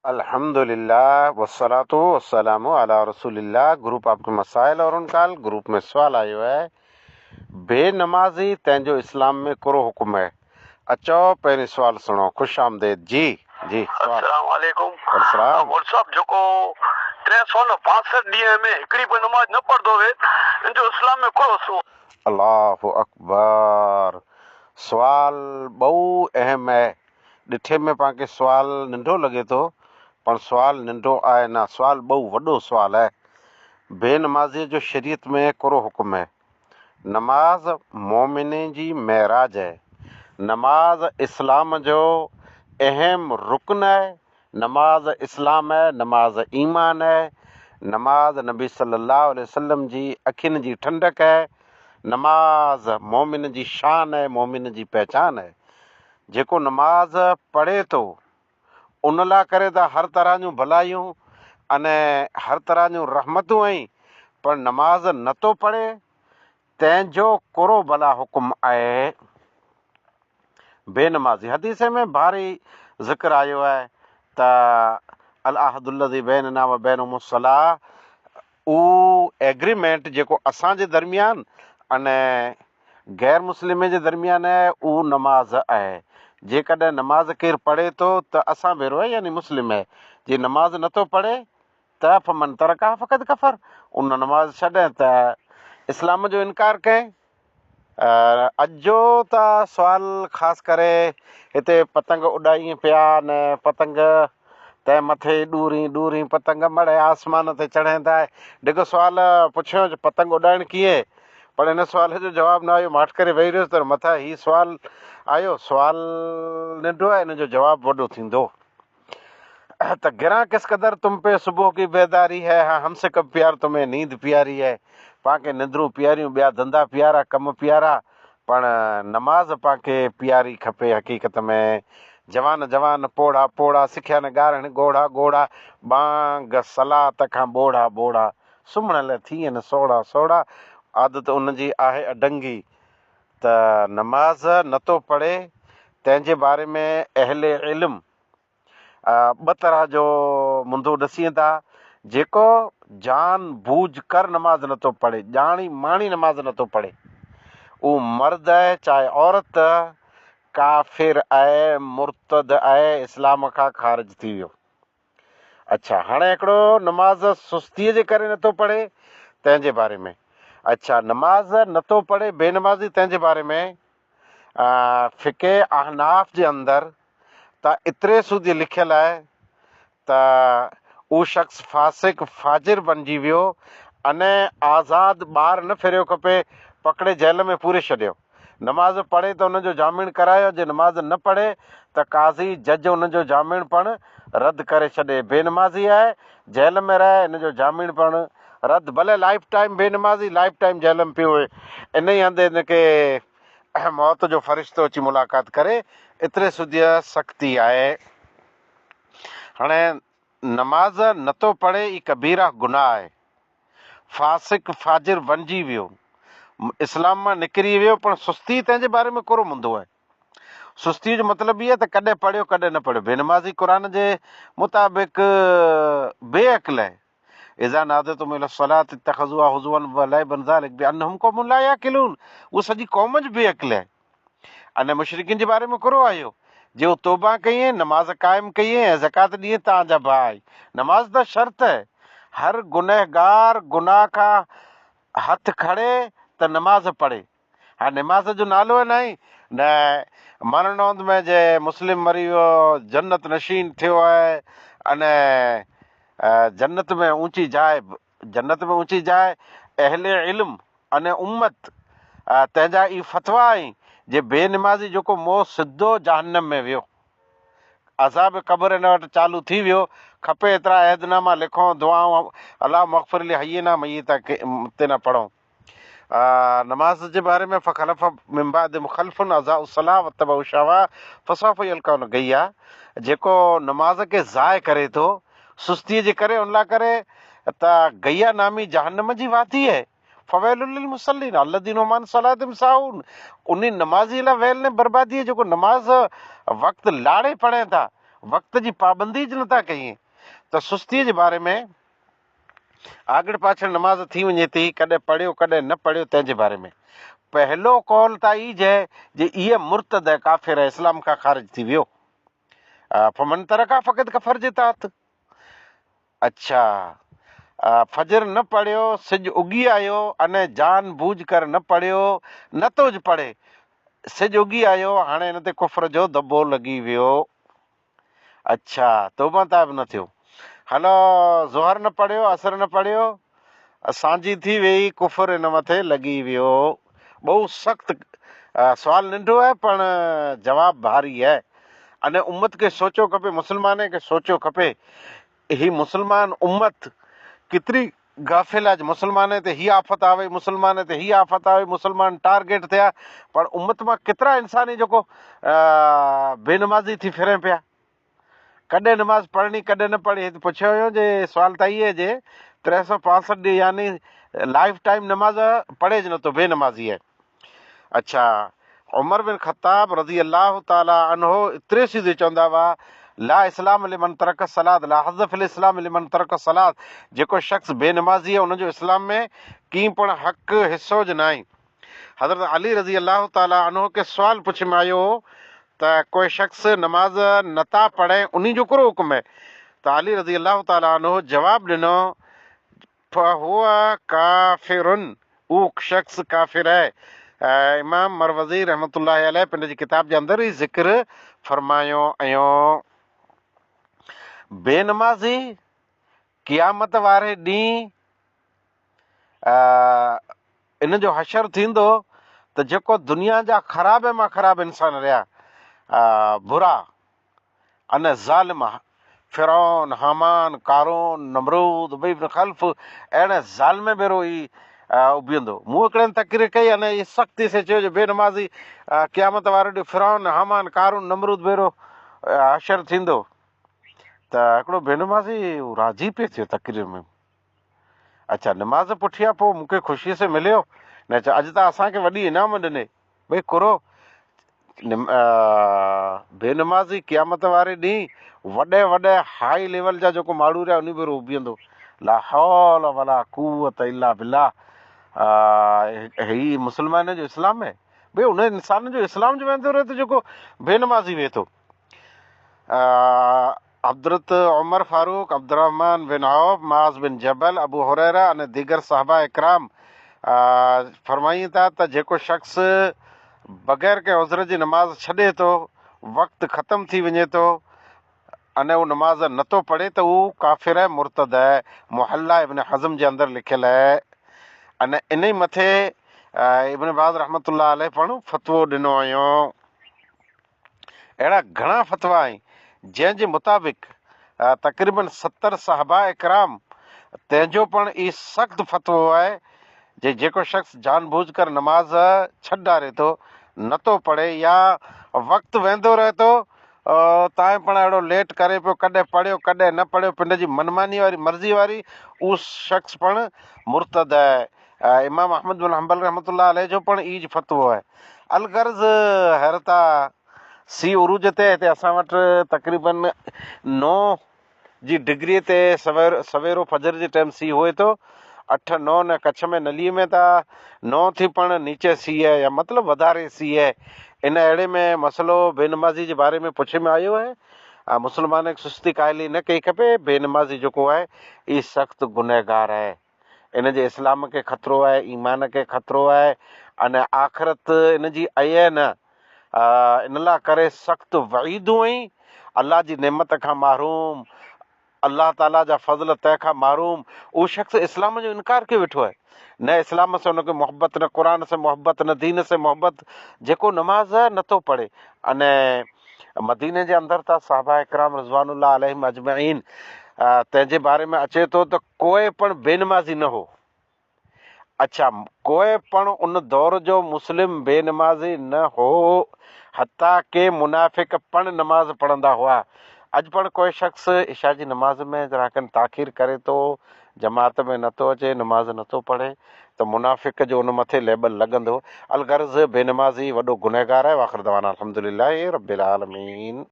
अल्हम्दुलिल्लाह वस्सलातु वस्सलामु अला रसूलिल्लाह। ग्रुप आपके मसाइल और उनका ग्रुप में सवाल आयो है, बेनमाजी तंहिंजो इस्लाम में कहिड़ो हुकुम है। अचो पहिरीं सवाल सुनो। खुश आमदेद। जी जी सवाल। अस्सलाम वालेकुम। अस्सलाम। मौलवी साहब, जेको 365 ॾींहं में हिकिड़ी बि नमाज न पढ़ंदो हुए, इन जो इस्लाम में कहिड़ो सो? अल्लाहु अकबर। सवाल बहु अहम है। ॾिठे में पाण सवाल नंढो लॻे थो, पर सवाल नंढो आहे न, सवाल बहु वॾो सवाल है। बेनमाज़ीअ जो शरीयत में कहिड़ो हुकुम है। नमाज मोमिने जी महराज है। नमाज इस्लाम जो अहम रुकन है। नमाज इस्लाम है, नमाज ईमान है। नमाज नबी सल्लल्लाहु अलैहि वसल्लम जी अखियुनि जी ठंडक है। नमाज मोमिन जी शान है, मोमिन जी पहचान है। जेको नमाज पढ़े थो उन लाइ करे त हर तरह जूं भलायूं अने हर तरह जूं रहमतूं आहिनि, पर नमाज नथो पढ़े तंहिंजो कहिड़ो भला हुकुम आहे। बेनमाज़ी हदीस में भारी ज़िक्र आयो आहे त अल अहदुल्लज़ी बैनना व बैनहुम सलाह, उहो एग्रीमेंट जेको असांजे दरमियान अने गैर मुस्लिम जे दरमियान आहे, उहो नमाज आहे। जेकॾहिं नमाज केरु पढ़े थो त असां भेरो आहे, यानी मुस्लिम आहे। जे नमाज नथो पढ़े त फमन तरका फ़क़त कफ़र, उन नमाज छॾे त इस्लाम जो इनकार कयईं। अॼु जो त सुवाल ख़ासि करे हिते पतंग उॾाईं पिया न, पतंग तंहिं मथे ॾूरी ॾूरी पतंग मड़े आसमान ते चढ़नि था। जेको सुवाल पुछियो पतंग उॾाइण कीअं, पर हिन सुवाल जो जवाबु न आयो। मां हट करे वेही रहियुसि त मथां हीउ सुवाल आयो। सुवाल नंढो आहे, हिन जो जवाबु वॾो थींदो। त गिरा किस कदर तुम पे सुबह की बेदारी है, हाँ हमसे कब प्यार तुम्हें नींद प्यारी है। पाके निंद्रूं प्यारियूं, ॿिया धंधा प्यारा, कम प्यारा, पर नमाज पाके प्यारी खपे। हक़ीक़त में जवान जवान पोड़ा पोड़ा, सिखिया न ॻारनि ॻोढ़ा ॻोढ़ा, बांग सलात खां ॿोढ़ा ॿोढ़ा, सुम्हण लाइ थी आहिनि सोढ़ा सोढ़ा, आदत उनजी आहे अडंगी। त नमाज नथो पढ़े तंहिंजे बारे में अहले इल्म ॿ तरह जो मुंदो ॾसी था। जेको जान बूझ कर नमाज नथो पढ़े, ॼाणी माणी नमाज नथो पढ़े, उहो मर्द आहे चाहे औरत, काफ़िर आहे, मुर्तद आहे, इस्लाम खां ख़ारिज थी वियो। अच्छा, हाणे हिकिड़ो नमाज सुस्तीअ जे करे नथो पढ़े तंहिंजे बारे में। अच्छा, नमाज नथो पढ़े बेनमाज़ी तंहिंजे बारे में फ़िक़े अहनाफ जे अंदरि त एतिरे सूदी लिखियलु आहे त उहो शख़्स फासिक फाजिर बणिजी वियो, अने आज़ादु ॿार न फिरियो खपे, पकिड़े जेल में पूरे छॾियो। नमाज़ पढ़े त उनजो जामीन करायो, जे नमाज़ न पढ़े त काज़ी जज उनजो जामीन पिणु रद्द करे छॾे। बेनमाज़ी आहे, जेल में रहे, इन जो जामीन पिणु रद्द, भले लाइफ टाइम बेनमाज़ी लाइफ टाइम जेल में पियो हुए, इन ई हंधि इनखे मौत जो फ़रिश्तो अची मुलाक़ात करे। एतिरे सूदीअ सख़्ती आहे। हाणे नमाज नथो पढ़े ई कबीरा गुनाह आहे, फासिक फाजिर बणिजी वियो, इस्लाम मां निकिरी वियो, पर सुस्ती तंहिंजे बारे में कहिड़ो मुंदो आहे। सुस्ती जो मतिलबु इहो त कॾहिं पढ़ियो कॾहिं न पढ़ियो। बेनमाज़ी क़ुर जे मुताबिक़ बेअक़ल आहे। इज़ा नादतुम इला सलात इत्तख़ज़ूहा हुज़ुवन व लइबन ज़ालिक बिअन्नहुम क़ौमुन ला याक़िलून, उहा सॼी क़ौम जी बेअक़ल आहे। अने मुशरिकिन जे बारे में कहिड़ो आयो, जे उहो तौबा कई, नमाज क़ाइमु कई ऐं ज़कात ॾिए तव्हांजा भाउ। नमाज त शर्त है, हर गुनहगार गुनाह खां हथ खड़े त नमाज पढ़े। हा, नमाज जो नालो आहे न मरणोंद में जे मुस्लिम मरी वियो, जन्नत नशीन थियो आहे, अने जन्नत में ऊंची जाइ, जन्नत में ऊंची जाइ अहले इल्म अने उम्मत तंहिंजा ई फतवा आहिनि जे बेनमाज़ी जेको मोह सिधो जहन्नम में वियो, अज़ाब क़ब्र हिन वटि चालू थी वियो। खपे एतिरा अहदनामा लिखूं, दुआऊं अला मग़फ़िर li हय्यना मय्यिता ते न पढ़ूं। नमाज जे बारे में फ़ख़लफ़ मिन बअदि मुख़ल्लिफ़ुन अज़ाउ सलाह वत्तबउ शहवा फसौफ़ यल्क़ौन गय्या, जेको नमाज खे ज़ाय करे थो सुस्तीअ जे करे, उन लाइ करे त गैया नामी जहन्नम जी वादी आहे। फ़वैलुल लिल मुसल्लीन अल्लज़ीना हुम अन सलातिहिम साहून, उन नमाज़ी लाइ वैल ने बर्बादी है जेको नमाज वक़्तु लाड़े पढ़े था, वक़्त जी पाबंदी ज नथा कयूं त सुस्तीअ जे बारे में आगड़ पाछड़ नमाज़ थी वञे थी, कॾहिं पढ़ियो कॾहिं न पढ़ियो, तंहिंजे बारे में पहलो कौल त ई है जे इहे मुर्तद है, काफ़िर है, इस्लाम खां ख़ारिज थी वियो। फमन तरका फ़क़त कफ़र जे तात। अच्छा, फजर न पढ़ियो, सिज उगी आयो, अने जान बूझ कर न पढ़ियो, न तो ज पढ़े, सिज उगी आयो, हाणे हिन ते कुफ्र जो दॿो लॻी वियो। अच्छा, तौबा ताब न थियो। हलो, ज़ोहर न पढ़ियो, असर न पढ़ियो, सांझी थी वई, कुफर हिन मथे लॻी वियो। बहु सख़्तु सुवालु नंढो आहे पर जवाबु भारी आहे। अने उम्मत खे सोचो खपे, मुस्लमान खे सोचो खपे, ही मुस्लमान उम्मत केतिरी गाफ़िल आहे। मुस्लमान ते हीअ आफ़त आवे, मुस्लमान ते हीअ आफ़त आवे, मुस्लमान टारगेट थिया, पर उम्मत मां केतिरा इंसान ई जेको बेनमाज़ी थी फिरे पिया। कॾहिं नमाज़ पढ़णी कॾहिं न पढ़ी, पुछियो हुयो जे सुवाल त इहे जे 365 ॾींहं यानी लाइफ टाइम नमाज़ पढ़े ज नथो, बेनमाज़ी आहे। अच्छा, उमर बिन ख़त्ताब रज़ी अल्लाह ताला अन्हो एतिरे सीधे चवंदा हुआ, ला इस्लाम लिमन तरक सलाद, ला हज़ फिल इस्लाम लिमन तरक सलाद। जेको शख़्स बेनमाज़ी आहे उनजो इस्लाम में कीअं पिणु हक़ हिसो ज न आहे। हज़रत अली रज़ी अल्लाह ताला अन्हो खे सुवालु पुछ में आयो त कोई शख़्स नमाज़ नथा पढ़े, उन जो कहिड़ो हुकुम आहे? त अली रज़ी अल्लाह ताला अन्हो जवाबु ॾिनो, फहुआ काफ़िरुन, उहो शख़्स काफ़िर आहे। इमाम मरवज़ी रहमतुल्लाह अलैह पंहिंजी किताब जे अंदरि ई ज़िक्र फरमायो आहियो। बेनमाज़ी क़यामत वारे ॾींहुं इन जो हशर थींदो त जेको दुनिया जा ख़राब मां ख़राब इंसान रहिया, बुरा अने ज़ालिम, फिरौन, हामान, क़ारून, नमरूद, उबई इब्न खल्फ, अहिड़े ज़ालिम भेरो ई उभियंदो। मूं हिकिड़े तक़रीर कई, अने इहा सख़्ती से चयो जो बेनमाज़ी क़यामत वारे ॾींहुं फिरौन, हामान, क़ारून, नमरूद भेरो हशर थींदो। त हिकिड़ो बेनमाज़ी राज़ी पियो थियो तक़रीर में। अच्छा, नमाज़ पुठियां पोइ मूंखे ख़ुशीअ से मिलियो न, अॼु त असांखे वॾी इनाम ॾिने भई कुरो बेनमाज़ी क़यामत वारे ॾींहुं वॾे वॾे हाई लेवल जा जेको माण्हू रहिया उन भेरो उभियंदो। ला हौल वला कुव्वत इल्ला बिल्लाह। ही मुस्लमान जो इस्लाम आहे भई, उन इंसान जो इस्लाम जो वेंदो रहे थो जेको बेनमाज़ी वेहे थो। हज़रत उमर Farooq, Abdurrahman bin of, Maaz बिन जबल, अबू हुरैरा अने दीगर साहबा इकराम फरमाईं था त जेको शख़्स बग़ैर के उज़र जी नमाज़ छॾे थो, वक़्तु ख़तमु थी वञे थो अने उहो नमाज़ नथो पढ़े त उहो काफ़िर आहे, मुर्तद आहे। मुहल्ला इब्न हज़म जे अंदरि लिखियलु आहे। अने इन ई मथे इब्न बाज़ रहमतुल्लाह अलैह पण फतवो ॾिनो हुयो। अहिड़ा घणा फतवा आहिनि जंहिंजे मुताबिक़ तक़रीबन 70 साहबा इकराम तंहिंजो पण ई सख़्तु फतवो आहे जे जेको शख़्स जानबूझ कर नमाज़ छॾारे थो, नथो पढ़े या वक़्तु वेंदो रहे थो, तव्हां पण अहिड़ो लेट करे पियो, कॾहिं पढ़ियो कॾहिं न पढ़ियो, पंहिंजी मनमानी वारी मर्ज़ी वारी, उहो शख़्स पण मुर्तद आहे। इमाम अहमद बिन हंबल रहमतुल्लाह अलैह जो पण ई फतवो आहे। अलगर्ज़ हैरता सी उरूज ते हिते असां वटि तक़रीबन 9 जी डिग्रीअ ते सवेरो फजर जे टाइम सी हुए थो। 8-9 न कच्छ में नलीअ में त 9 थी पण नीचे सी आहे, या मतिलबु वधारे सी आहे। इन अहिड़े में मसइलो बेनमाज़ी जे बारे में पुछ में आयो आहे। मुस्लमान खे सुस्ती काइली न कई खपे। बेनमाज़ी जेको आहे ई सख़्तु गुनहगार आहे, इन जे इस्लाम खे ख़तरो आहे, ईमान खे ख़तरो आहे, अने आख़िरत इन जी आहे न। इन लाइ करे सख़्तु वईदूं ई अलाह जी नेमत खां महरूम, अल्लाह ताला जा फज़ल तंहिंखां महरूम। उहो शख़्स इस्लाम जो इनकार कयो वेठो आहे, न इस्लाम से उनखे मोहबत, न क़ुर से मोहबत, न दीन से मोहबत, जेको नमाज़ नथो पढ़े। अने मदीने जे अंदरि त साहबा इकराम रिज़वानुल्लाह अलैहिम अजमईन तंहिंजे बारे में अचे थो त कोई पण बेनमाज़ी न हो। अच्छा, कोई पण उन दौर जो मुस्लिम बेनमाज़ी न हो, हता के मुनाफ़िक पण नमाज़ पढ़ंदा हुआ। अॼु पण कोई शख़्स इशा जी नमाज़ में ज़राकन ताख़ीर करे थो, जमात में नथो अचे, नमाज़ नथो पढ़े, त मुनाफ़िक जो उन मथे लेबल लॻंदो। अलगर्ज़ बेनमाज़ी वॾो गुनहगार आहे। वाख़िर दवाना अल्हम्दुलिल्लाहि रब्बिल आलमीन।